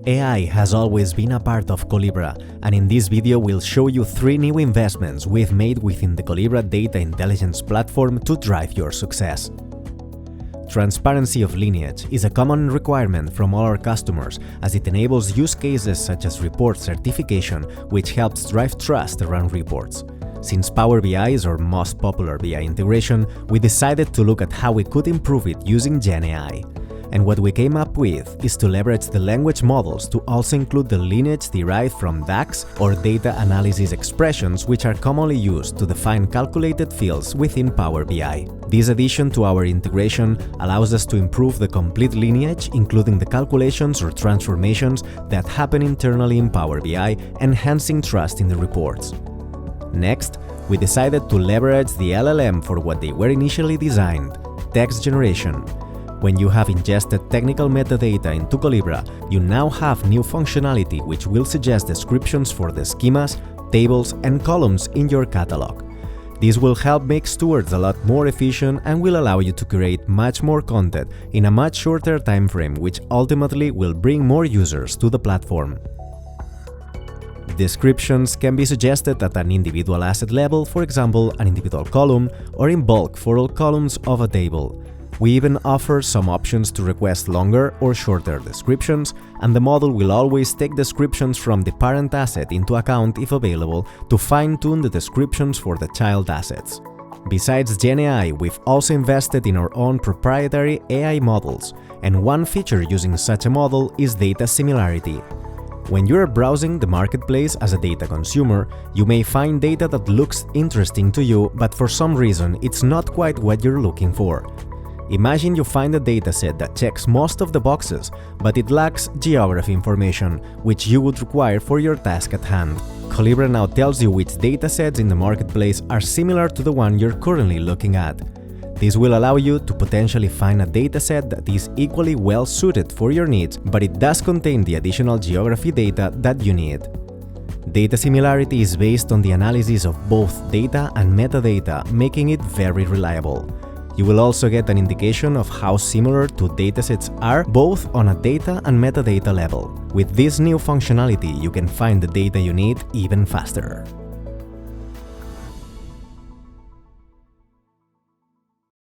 AI has always been a part of Collibra, and in this video we'll show you 3 new investments we've made within the Collibra Data Intelligence platform to drive your success. Transparency of lineage is a common requirement from all our customers, as it enables use cases such as report certification, which helps drive trust around reports. Since Power BI is our most popular BI integration, we decided to look at how we could improve it using Gen AI. And what we came up with is to leverage the language models to also include the lineage derived from DAX or data analysis expressions, which are commonly used to define calculated fields within Power BI. This addition to our integration allows us to improve the complete lineage, including the calculations or transformations that happen internally in Power BI, enhancing trust in the reports. Next, we decided to leverage the LLM for what they were initially designed: text generation. When you have ingested technical metadata into Collibra, you now have new functionality which will suggest descriptions for the schemas, tables, and columns in your catalog. This will help make stewards a lot more efficient and will allow you to create much more content in a much shorter time frame, which ultimately will bring more users to the platform. Descriptions can be suggested at an individual asset level, for example, an individual column, or in bulk for all columns of a table. We even offer some options to request longer or shorter descriptions, and the model will always take descriptions from the parent asset into account if available to fine-tune the descriptions for the child assets. Besides Gen AI, we've also invested in our own proprietary AI models, and one feature using such a model is data similarity. When you're browsing the marketplace as a data consumer, you may find data that looks interesting to you, but for some reason it's not quite what you're looking for. Imagine you find a dataset that checks most of the boxes, but it lacks geography information, which you would require for your task at hand. Collibra now tells you which datasets in the marketplace are similar to the one you're currently looking at. This will allow you to potentially find a dataset that is equally well suited for your needs, but it does contain the additional geography data that you need. Data similarity is based on the analysis of both data and metadata, making it very reliable. You will also get an indication of how similar two datasets are, both on a data and metadata level. With this new functionality, you can find the data you need even faster.